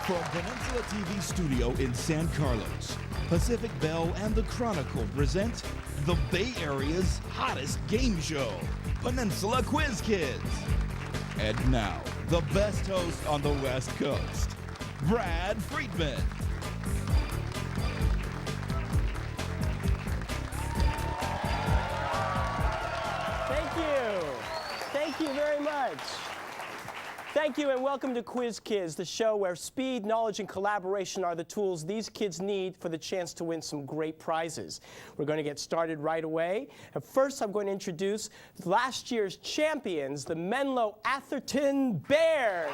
From Peninsula TV Studio in San Carlos, Pacific Bell and the Chronicle present the Bay Area's hottest game show, Peninsula Quiz Kids. And now, the best host on the West Coast, Brad Friedman. Thank you. Thank you very much. Thank you and welcome to Quiz Kids, the show where speed, knowledge, and collaboration are the tools these kids need for the chance to win some great prizes. We're going to get started right away. And first, I'm going to introduce last year's champions, the Menlo Atherton Bears.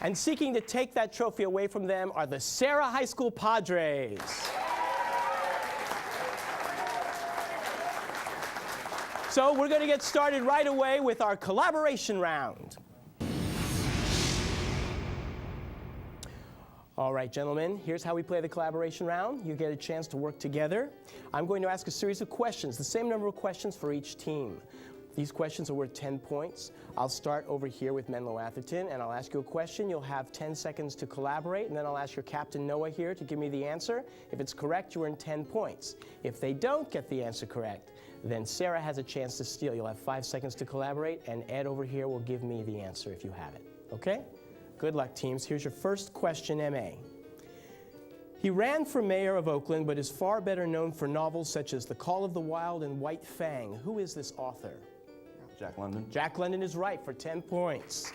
And seeking to take that trophy away from them are the Serra High School Padres. So we're going to get started right away with our collaboration round. All right, gentlemen, here's how we play the collaboration round. You get a chance to work together. I'm going to ask a series of questions, the same number of questions for each team. These questions are worth 10 points. I'll start over here with Menlo Atherton, and I'll ask you a question. You'll have 10 seconds to collaborate, and then I'll ask your captain, Noah, here to give me the answer. If it's correct, you earn 10 points. If they don't get the answer correct, then Sarah has a chance to steal. You'll have 5 seconds to collaborate, and Ed over here will give me the answer if you have it. Okay? Good luck, teams. Here's your first question, M.A. He ran for mayor of Oakland, but is far better known for novels such as The Call of the Wild and White Fang. Who is this author? Jack London. Jack London is right for 10 points.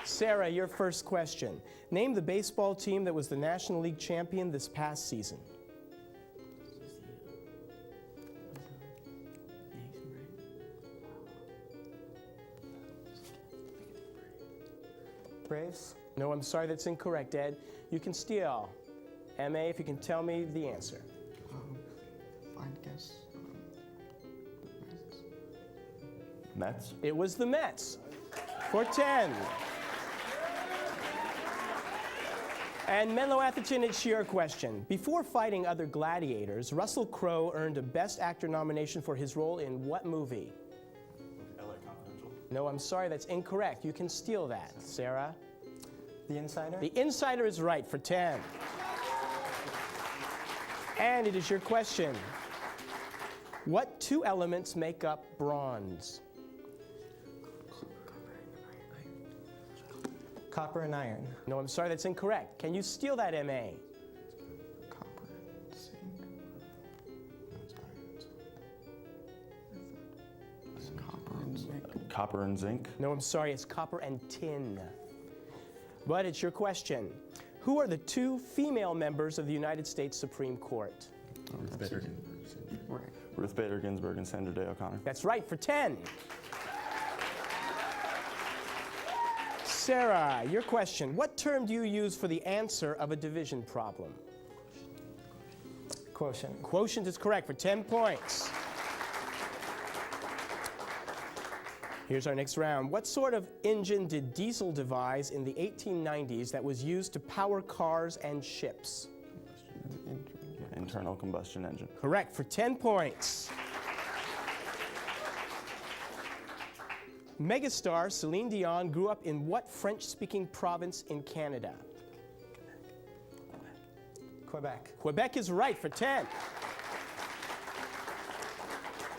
Sarah, your first question. Name the baseball team that was the National League champion this past season. Braves? No, I'm sorry, that's incorrect, Ed. You can steal. M.A., if you can tell me the answer. Fine guess. Mets. It was the Mets for 10. And Menlo Atherton, it's your question. Before fighting other gladiators, Russell Crowe earned a Best Actor nomination for his role in what movie? LA Confidential. No, I'm sorry, that's incorrect. You can steal that, Sarah. The Insider? The Insider is right for 10. And it is your question. What two elements make up bronze? Copper and iron. No, I'm sorry, that's incorrect. Can you steal that, M.A.? Copper and zinc. Copper and zinc. Copper and zinc. No, I'm sorry, it's copper and tin. But it's your question. Who are the two female members of the United States Supreme Court? Ruth Bader. Right. Ruth Bader Ginsburg and Sandra Day O'Connor. That's right, for 10. Sarah, your question. What term do you use for the answer of a division problem? Quotient. Quotient is correct for 10 points. Here's our next round. What sort of engine did Diesel devise in the 1890s that was used to power cars and ships? Internal combustion engine. Correct for 10 points. Megastar Celine Dion grew up in what French-speaking province in Canada? Quebec. Quebec is right for 10.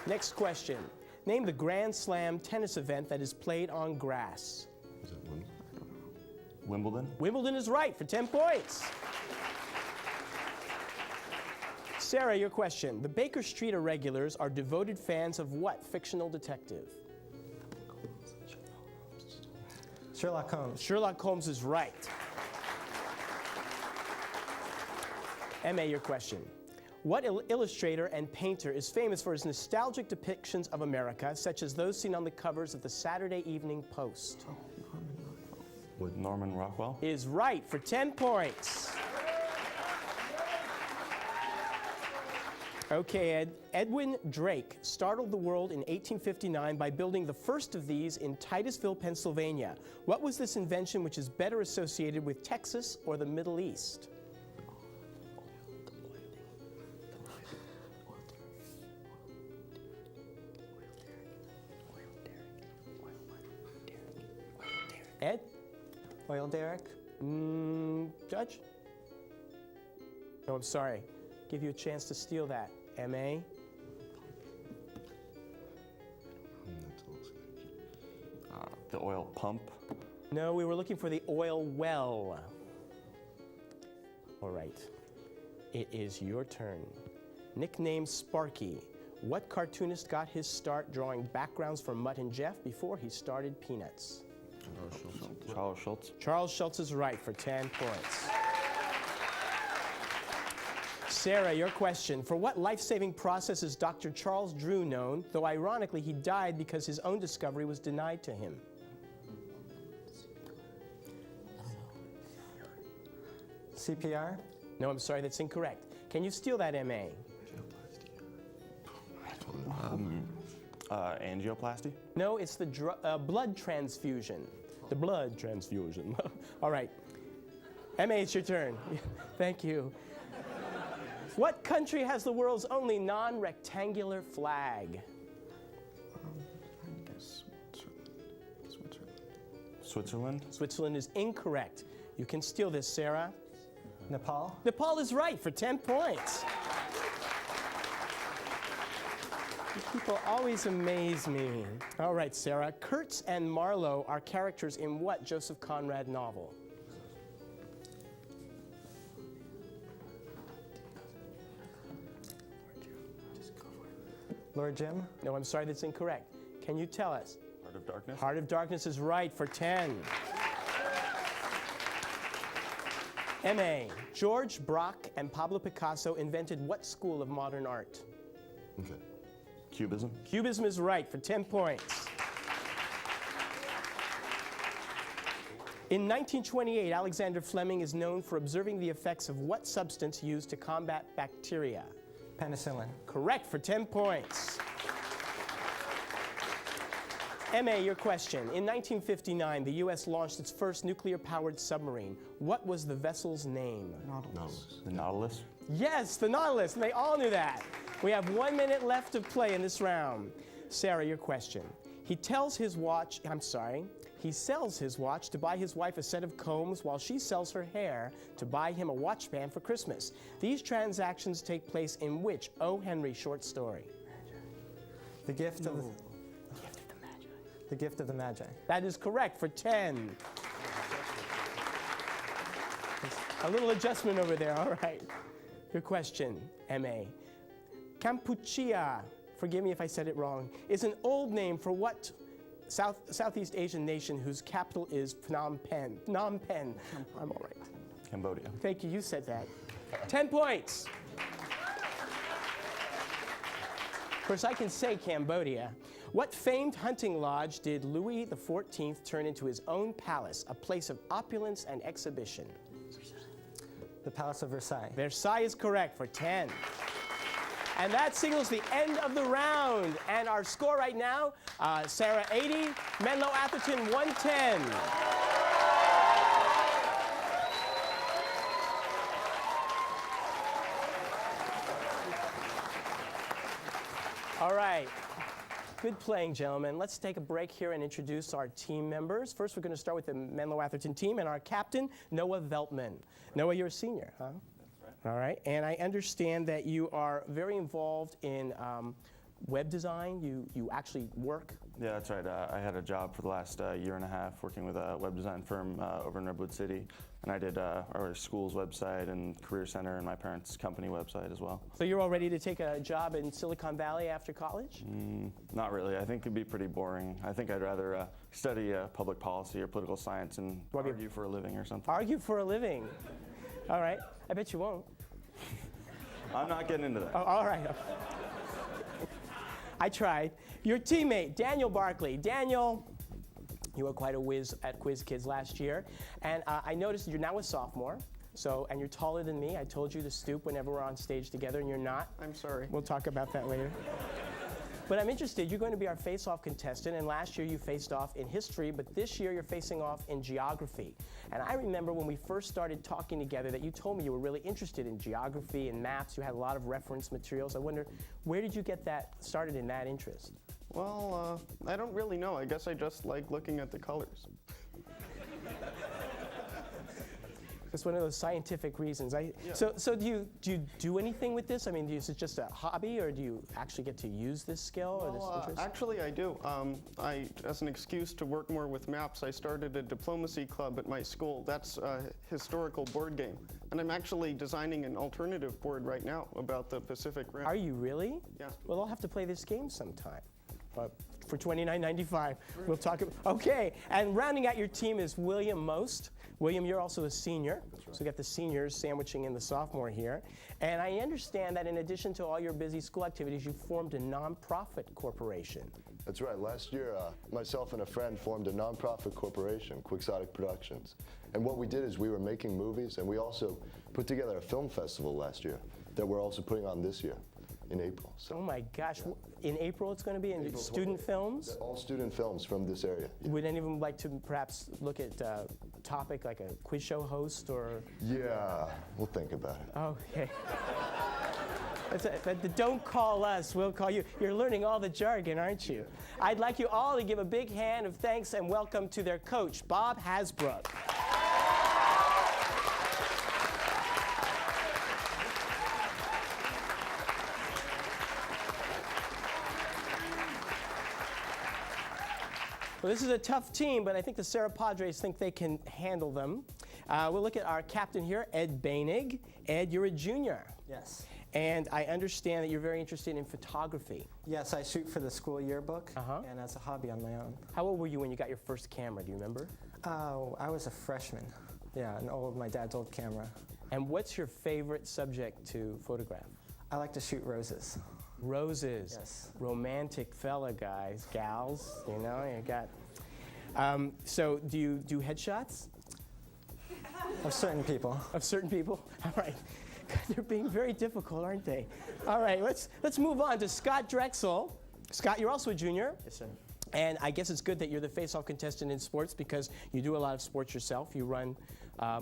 Next question. Name the Grand Slam tennis event that is played on grass. Is it Wimbledon? Wimbledon is right for 10 points. Sarah, your question. The Baker Street Irregulars are devoted fans of what fictional detective? Sherlock Holmes. Sherlock Holmes is right. M.A., your question. What illustrator and painter is famous for his nostalgic depictions of America, such as those seen on the covers of the Saturday Evening Post? With Norman Rockwell? Is right for 10 points. Okay, Ed. Edwin Drake startled the world in 1859 by building the first of these in Titusville, Pennsylvania. What was this invention which is better associated with Texas or the Middle East? Oil derrick. Judge? No, I'm sorry. Give you a chance to steal that. M.A.? The oil pump. No, we were looking for the oil well. All right. It is your turn. Nicknamed Sparky, what cartoonist got his start drawing backgrounds for Mutt and Jeff before he started Peanuts? Charles Schultz. Charles Schultz is right for 10 points. Sarah, your question. For what life-saving process is Dr. Charles Drew known, though ironically he died because his own discovery was denied to him? CPR. No, I'm sorry, that's incorrect. Can you steal that M.A.? Angioplasty. No, it's the blood transfusion. The blood transfusion. All right. M.A., it's your turn. Thank you. What country has the world's only non-rectangular flag? I guess Switzerland. Switzerland. Switzerland is incorrect. You can steal this, Sarah. Nepal. Nepal is right for 10 points. You people always amaze me. All right, Sarah. Kurtz and Marlowe are characters in what Joseph Conrad novel? Lord Jim. No, I'm sorry, that's incorrect. Can you tell us? Heart of Darkness. Heart of Darkness is right for 10. M.A. George Braque and Pablo Picasso invented what school of modern art? Okay. Cubism. Cubism is right for 10 points. In 1928, Alexander Fleming is known for observing the effects of what substance used to combat bacteria? Penicillin. Correct for 10 points. M.A., your question. In 1959, the U.S. launched its first nuclear-powered submarine. What was the vessel's name? Nautilus. The Nautilus. Yes, the Nautilus, and they all knew that. We have 1 minute left to play in this round. Sarah, your question. He sells his watch to buy his wife a set of combs while she sells her hair to buy him a watch band for Christmas. These transactions take place in which O. Henry short story? The gift of the gift of the Magi. That is correct for 10. A little adjustment over there, all right. Your question, M.A. Kampuchea, forgive me if I said it wrong, is an old name for what Southeast Asian nation whose capital is Phnom Penh? Phnom Penh. I'm all right. Cambodia. Thank you, you said that. 10 points. Of course, I can say Cambodia. What famed hunting lodge did Louis XIV turn into his own palace, a place of opulence and exhibition? The Palace of Versailles. Versailles is correct for 10. And that signals the end of the round. And our score right now, Serra 80, Menlo Atherton 110. All right. Good playing, gentlemen. Let's take a break here and introduce our team members. First, we're going to start with the Menlo Atherton team and our captain, Noah Veltman. Noah, you're a senior, huh? That's right. All right. And I understand that you are very involved in web design. You actually work. Yeah, that's right. I had a job for the last year and a half working with a web design firm over in Redwood City. And I did our school's website and career center and my parents' company website as well. So you're all ready to take a job in Silicon Valley after college? Not really. I think it'd be pretty boring. I think I'd rather study public policy or political science and argue for a living or something. Argue for a living. All right. I bet you won't. I'm not getting into that. Oh, all right. I tried. Your teammate, Daniel Barkley. Daniel, you were quite a whiz at Quiz Kids last year. And I noticed you're now a sophomore. And you're taller than me. I told you to stoop whenever we're on stage together, and you're not. I'm sorry. We'll talk about that later. But I'm interested. You're going to be our face-off contestant, and last year you faced off in history, but this year you're facing off in geography. And I remember when we first started talking together that you told me you were really interested in geography and maps. You had a lot of reference materials. I wonder, where did you get that started in that interest? Well, I don't really know. I guess I just like looking at the colors. It's one of those scientific reasons. So do you do anything with this? I mean, is it just a hobby, or do you actually get to use this skill or this interest? Actually, I do. As an excuse to work more with maps, I started a diplomacy club at my school. That's a historical board game. And I'm actually designing an alternative board right now about the Pacific Rim. Are you really? Yeah. Well, I'll have to play this game sometime. For $29.95, we'll talk about. Okay, and rounding out your team is William Most. William, you're also a senior. That's right. So we got the seniors sandwiching in the sophomore here. And I understand that in addition to all your busy school activities, you formed a nonprofit corporation. That's right. Last year, myself and a friend formed a nonprofit corporation, Quixotic Productions. And what we did is we were making movies, and we also put together a film festival last year that we're also putting on this year in April. So, oh my gosh, in April it's going to be in student films? All student films from this area. Yeah. Would anyone like to perhaps look at a topic like a quiz show host or? Yeah, we'll think about it. Okay. Don't call us, we'll call you. You're learning all the jargon, aren't you? I'd like you all to give a big hand of thanks and welcome to their coach, Bob Hasbrook. Well, this is a tough team, but I think the Serra Padres think they can handle them. We'll look at our captain here, Ed Bainig. Ed, you're a junior. Yes. And I understand that you're very interested in photography. Yes, I shoot for the school yearbook and as a hobby on my own. How old were you when you got your first camera? Do you remember? Oh, I was a freshman. Yeah, my dad's old camera. And what's your favorite subject to photograph? I like to shoot roses. Roses. Yes. Romantic fella, guys, gals. You know, you got. So do you do headshots? Of certain people. Of certain people. All right. They're being very difficult, aren't they? All right. Let's move on to Scott Drexel. Scott, you're also a junior. Yes, sir. And I guess it's good that you're the face-off contestant in sports because you do a lot of sports yourself. You run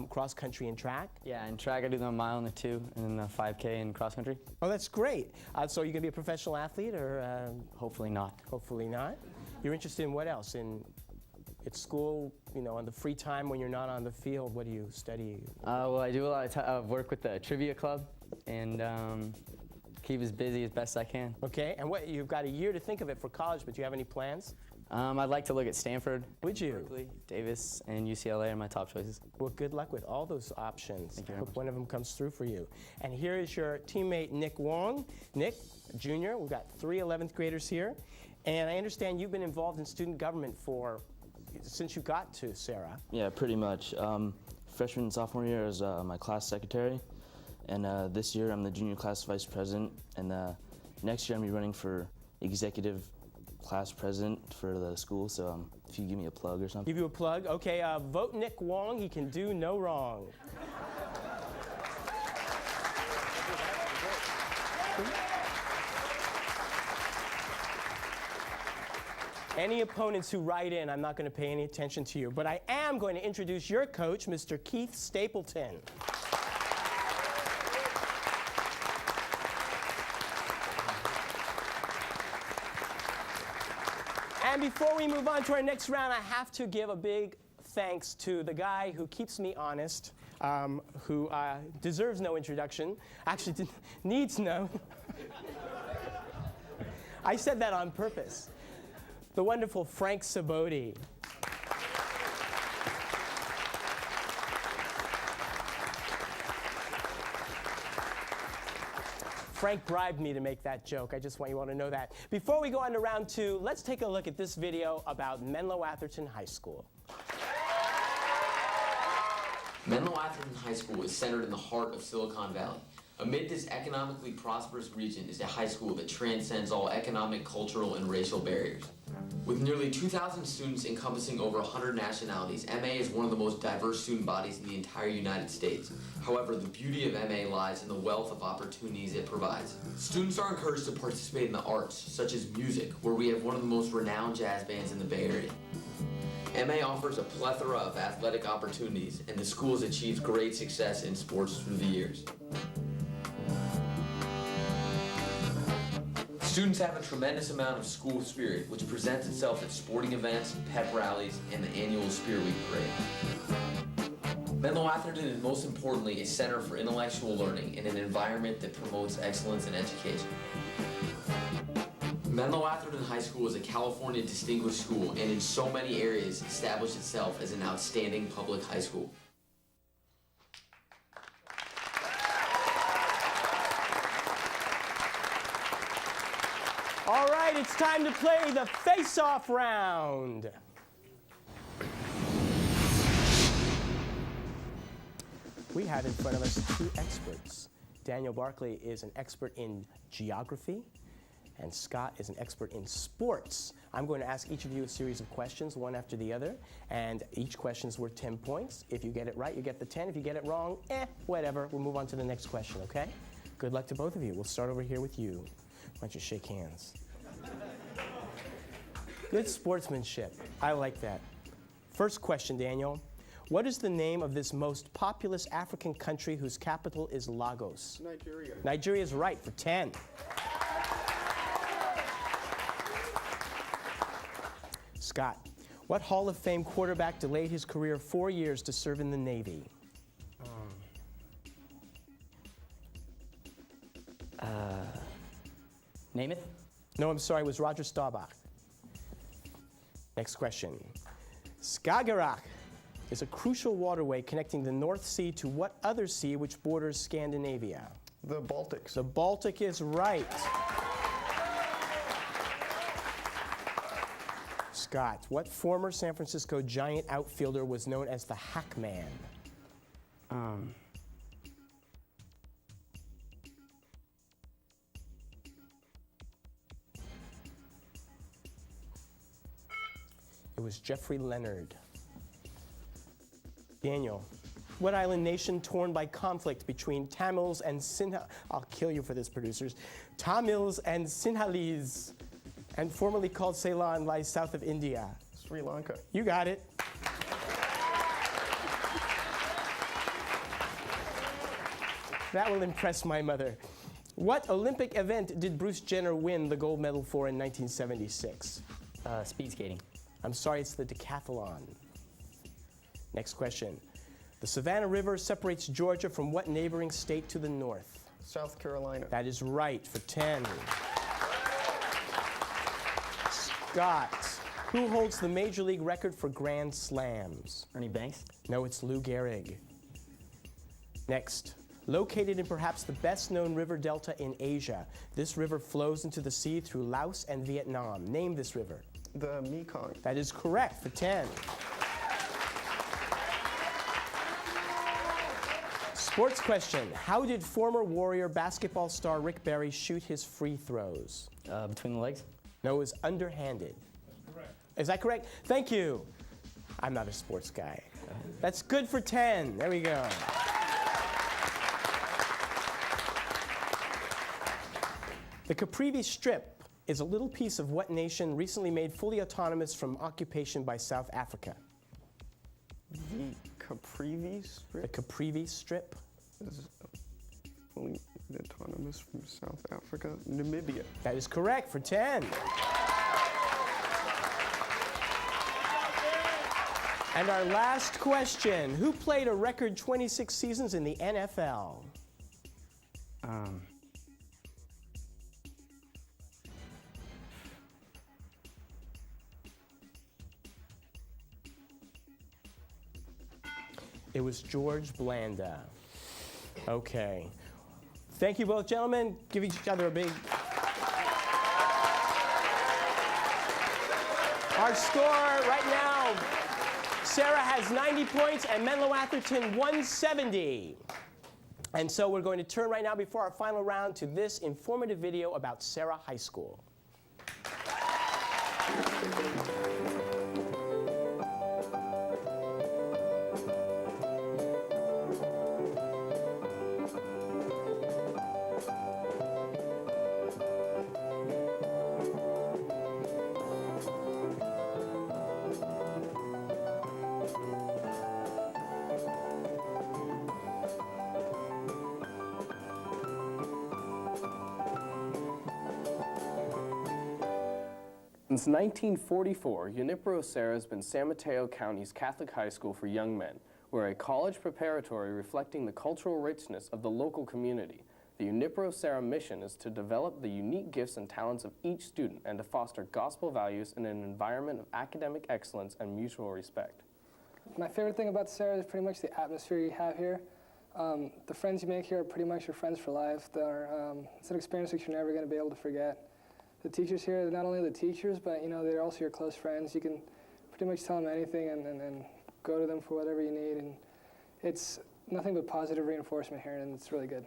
cross country and track. Yeah, in track I do the mile and the 2, and then the 5K in cross country. Oh, that's great. So you're gonna be a professional athlete, or hopefully not. Hopefully not. You're interested in what else? At school, you know, on the free time when you're not on the field, what do you study? Well, I do a lot of work with the trivia club, and keep as busy as best I can. Okay, and you've got a year to think of it for college, but do you have any plans? I'd like to look at Stanford. Would you? Berkeley, Davis, and UCLA are my top choices. Well, good luck with all those options. Thank you I very hope much. one of them comes through for you. And here is your teammate, Nick Wong. Nick, junior, we've got 3 11th graders here. And I understand you've been involved in student government since you got to Serra. Yeah, pretty much. Freshman and sophomore year, I was my class secretary. And this year, I'm the junior class vice president. And next year, I'm going to be running for executive class president for the school. So if you give me a plug or something. Give you a plug? Okay, vote Nick Wong. He can do no wrong. Any opponents who write in, I'm not going to pay any attention to you. But I am going to introduce your coach, Mr. Keith Stapleton. And before we move on to our next round, I have to give a big thanks to the guy who keeps me honest, who deserves no introduction, actually needs no. I said that on purpose. The wonderful Frank Saboti. Frank bribed me to make that joke. I just want you all to know that. Before we go on to round 2, let's take a look at this video about Menlo Atherton High School. Menlo Atherton High School is centered in the heart of Silicon Valley. Amid this economically prosperous region is a high school that transcends all economic, cultural, and racial barriers. With nearly 2,000 students encompassing over 100 nationalities, MA is one of the most diverse student bodies in the entire United States. However, the beauty of MA lies in the wealth of opportunities it provides. Students are encouraged to participate in the arts, such as music, where we have one of the most renowned jazz bands in the Bay Area. MA offers a plethora of athletic opportunities, and the school has achieved great success in sports through the years. Students have a tremendous amount of school spirit, which presents itself at sporting events, pep rallies, and the annual Spirit Week parade. Menlo Atherton is most importantly a center for intellectual learning in an environment that promotes excellence in education. Menlo Atherton High School is a California distinguished school and in so many areas established itself as an outstanding public high school. All right, it's time to play the face-off round. We have in front of us two experts. Daniel Barkley is an expert in geography, and Scott is an expert in sports. I'm going to ask each of you a series of questions, one after the other, and each question is worth 10 points. If you get it right, you get the 10. If you get it wrong, whatever. We'll move on to the next question, okay? Good luck to both of you. We'll start over here with you. Why don't you shake hands? Good sportsmanship. I like that. First question, Daniel. What is the name of this most populous African country whose capital is Lagos? Nigeria. Nigeria is right for 10. Scott, what Hall of Fame quarterback delayed his career 4 years to serve in the Navy? Namath? No, I'm sorry, it was Roger Staubach. Next question. Skagerrak is a crucial waterway connecting the North Sea to what other sea which borders Scandinavia? The Baltics. The Baltic is right. Scott, what former San Francisco Giant outfielder was known as the Hack Man? It was Jeffrey Leonard. Daniel, what island nation torn by conflict between Tamils and I'll kill you for this, producers, Tamils and Sinhalese, and formerly called Ceylon, lies south of India? Sri Lanka. You got it. That will impress my mother. What Olympic event did Bruce Jenner win the gold medal for in 1976? Speed skating. I'm sorry, it's the decathlon. Next question. The Savannah River separates Georgia from what neighboring state to the north? South Carolina. That is right for 10. Scott, who holds the Major League record for Grand Slams? Ernie Banks? No, it's Lou Gehrig. Next. Located in perhaps the best-known river delta in Asia, this river flows into the sea through Laos and Vietnam. Name this river. The Mekong. That is correct for 10. Sports question. How did former Warrior basketball star Rick Barry shoot his free throws? Between the legs? No, it was underhanded. Correct. Is that correct? Thank you. I'm not a sports guy. That's good for 10. There we go. The Caprivi Strip is a little piece of what nation recently made fully autonomous from occupation by South Africa? The Caprivi Strip? The Caprivi Strip? Is fully autonomous from South Africa. Namibia. That is correct for 10. And our last question. Who played a record 26 seasons in the NFL? It was George Blanda. Okay. Thank you both, gentlemen. Give each other a big... Our score right now, Serra has 90 points and Menlo Atherton 170. And so we're going to turn right now before our final round to this informative video about Serra High School. Since 1944, Junipero Serra has been San Mateo County's Catholic high school for young men, We're a college preparatory reflecting the cultural richness of the local community. The Serra mission is to develop the unique gifts and talents of each student and to foster gospel values in an environment of academic excellence and mutual respect. My favorite thing about Serra is pretty much the atmosphere you have here. The friends you make here are pretty much your friends for life. It's an experience that you're never going to be able to forget. The teachers here, they're not only the teachers, but they're also your close friends. You can pretty much tell them anything and go to them for whatever you need. And it's nothing but positive reinforcement here, and it's really good.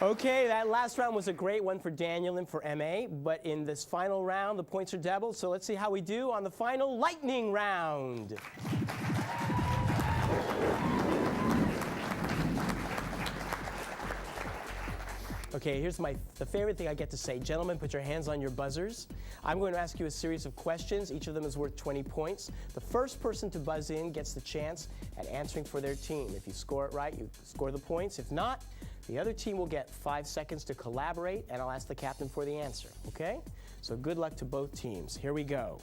Okay, that last round was a great one for Daniel and for MA, but in this final round, the points are doubled, so let's see how we do on the final lightning round. Okay, here's the favorite thing I get to say. Gentlemen, put your hands on your buzzers. I'm going to ask you a series of questions. Each of them is worth 20 points. The first person to buzz in gets the chance at answering for their team. If you score it right, you score the points. If not, the other team will get 5 seconds to collaborate, and I'll ask the captain for the answer, okay? So good luck to both teams. Here we go.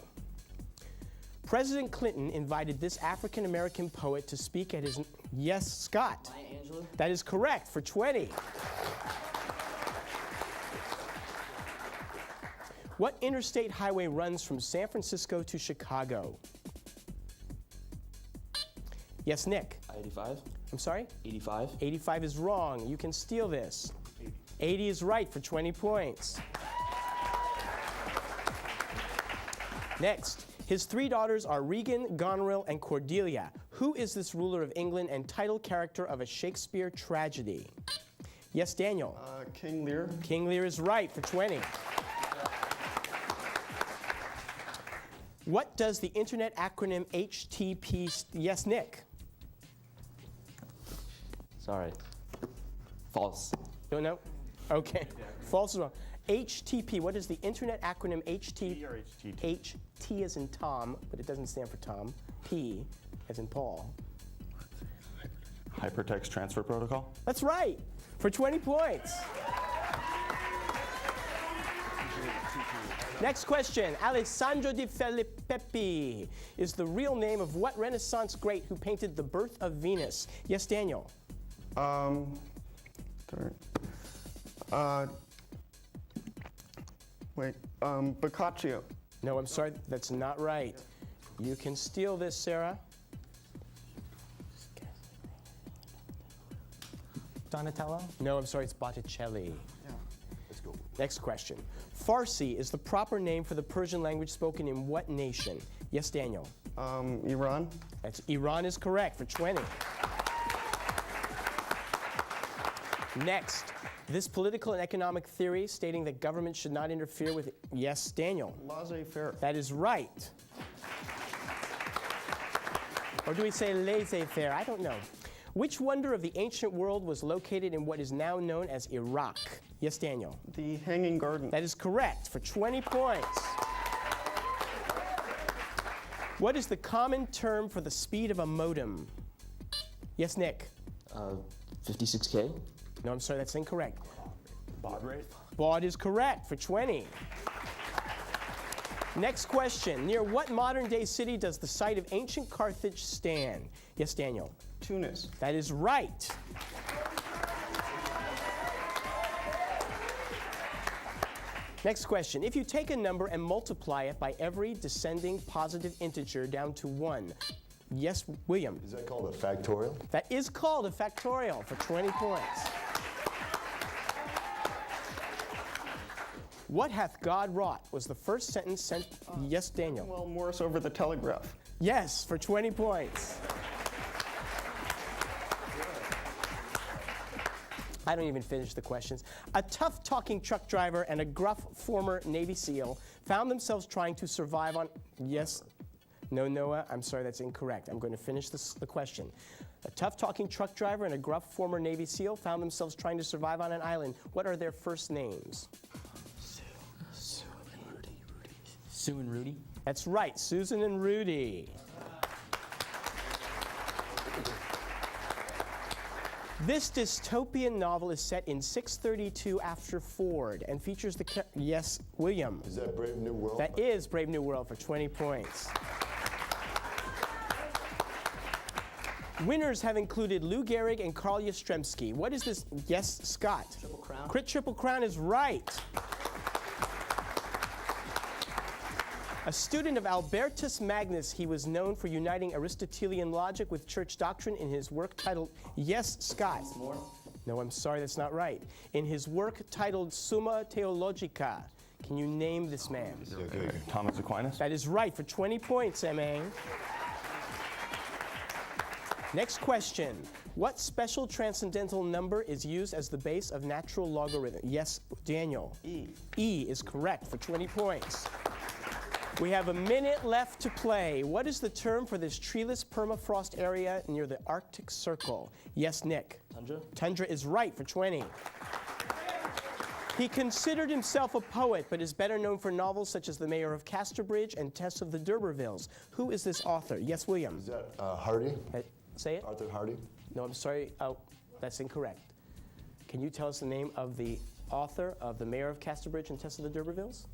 President Clinton invited this African-American poet to speak at his... Yes, Scott. Maya Angelou? That is correct for 20. What interstate highway runs from San Francisco to Chicago? Yes, Nick. 85. I'm sorry? 85. 85 is wrong. You can steal this. 80 is right for 20 points. Next, his 3 daughters are Regan, Goneril, and Cordelia. Who is this ruler of England and title character of a Shakespeare tragedy? Yes, Daniel. King Lear. King Lear is right for 20. What does the internet acronym HTTP? Yes, Nick. Sorry. False. Don't know? Okay. False is wrong. HTTP, what is the internet acronym HTTP? or HTTP? HT as in Tom, but it doesn't stand for Tom. P as in Paul. Hypertext Transfer Protocol? That's right, for 20 points. Next question. Alessandro di Filippi is the real name of what Renaissance great who painted The Birth of Venus? Yes, Daniel. Boccaccio. No, I'm sorry, that's not right. You can steal this, Sarah. Donatello? No, I'm sorry, it's Botticelli. Yeah. Let's go. Next question. Farsi is the proper name for the Persian language spoken in what nation? Yes, Daniel. Iran. Iran is correct for 20. Next, this political and economic theory stating that government should not interfere with... Yes, Daniel. Laissez-faire. That is right. Or do we say laissez-faire? I don't know. Which wonder of the ancient world was located in what is now known as Iraq? Yes, Daniel. The Hanging Garden. That is correct for 20 points. What is the common term for the speed of a modem? Yes, Nick. 56K. No, I'm sorry, that's incorrect. Baud rate? Baud is correct for 20. Next question. Near what modern-day city does the site of ancient Carthage stand? Yes, Daniel. Tunis. That is right. Next question. If you take a number and multiply it by every descending positive integer down to 1. Yes, William. Is that called a factorial? That is called a factorial for 20 points. What hath God wrought was the first sentence sent. Yes, Daniel. Well, Morse over the telegraph. Yes, for 20 points. I don't even finish the questions. A tough-talking truck driver and a gruff former Navy SEAL found themselves trying to survive on... Yes. No, Noah, I'm sorry, that's incorrect. I'm going to finish the question. A tough-talking truck driver and a gruff former Navy SEAL found themselves trying to survive on an island. What are their first names? Sue and Rudy. That's right, Susan and Rudy. This dystopian novel is set in 632 after Ford and features the yes, William. Is that Brave New World? That is Brave New World for 20 points. Winners have included Lou Gehrig and Carl Yastrzemski. What is this? Yes, Scott. Triple Crown. Crit Triple Crown is right. A student of Albertus Magnus, he was known for uniting Aristotelian logic with church doctrine in his work titled, yes, Scott. More. No, I'm sorry, that's not right. In his work titled Summa Theologica, can you name this man? Thomas Aquinas. That is right for 20 points, M.A. Next question. What special transcendental number is used as the base of natural logarithm? Yes, Daniel. E. E is correct for 20 points. We have a minute left to play. What is the term for this treeless permafrost area near the Arctic Circle? Yes, Nick. Tundra? Tundra is right for 20. He considered himself a poet, but is better known for novels such as The Mayor of Casterbridge and Tess of the D'Urbervilles. Who is this author? Yes, William. Is that Hardy? Say it. Arthur Hardy? No, I'm sorry. Oh, that's incorrect. Can you tell us the name of the author of The Mayor of Casterbridge and Tess of the D'Urbervilles?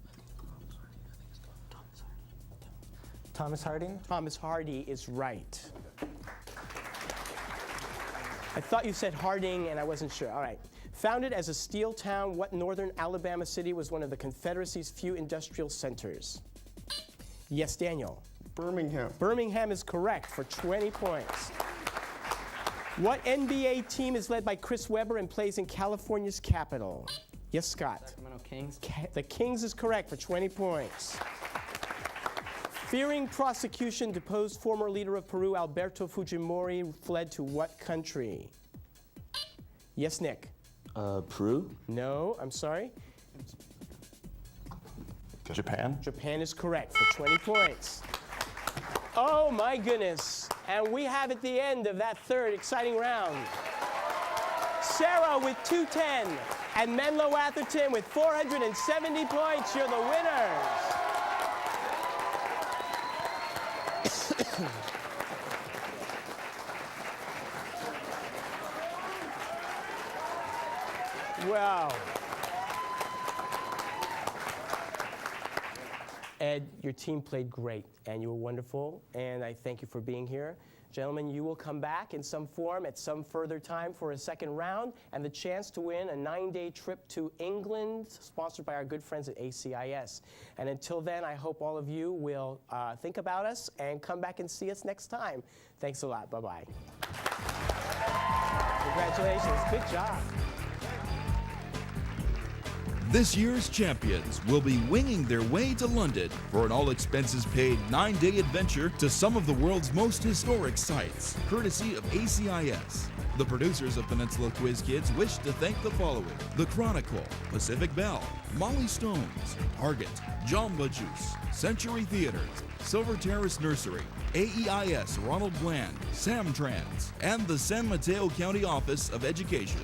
Thomas Harding? Thomas Hardy is right. I thought you said Harding, and I wasn't sure. All right. Founded as a steel town, what northern Alabama city was one of the Confederacy's few industrial centers? Yes, Daniel. Birmingham. Birmingham is correct for 20 points. What NBA team is led by Chris Webber and plays in California's capital? Yes, Scott. Sacramento Kings. The Kings is correct for 20 points. Fearing prosecution, deposed former leader of Peru, Alberto Fujimori, fled to what country? Yes, Nick. Peru? No, I'm sorry. Japan. Japan is correct for 20 points. Oh my goodness. And we have at the end of that third exciting round, Serra with 210 and Menlo Atherton with 470 points. You're the winners. Wow. Ed, your team played great, and you were wonderful, and I thank you for being here. Gentlemen, you will come back in some form at some further time for a second round and the chance to win a 9-day trip to England, sponsored by our good friends at ACIS. And until then, I hope all of you will think about us and come back and see us next time. Thanks a lot. Bye-bye. Congratulations. Good job. This year's champions will be winging their way to London for an all-expenses-paid 9-day adventure to some of the world's most historic sites, courtesy of ACIS. The producers of Peninsula Quiz Kids wish to thank the following: The Chronicle, Pacific Bell, Molly Stones, Target, Jamba Juice, Century Theaters, Silver Terrace Nursery, AEIS Ronald Bland, Samtrans, and the San Mateo County Office of Education.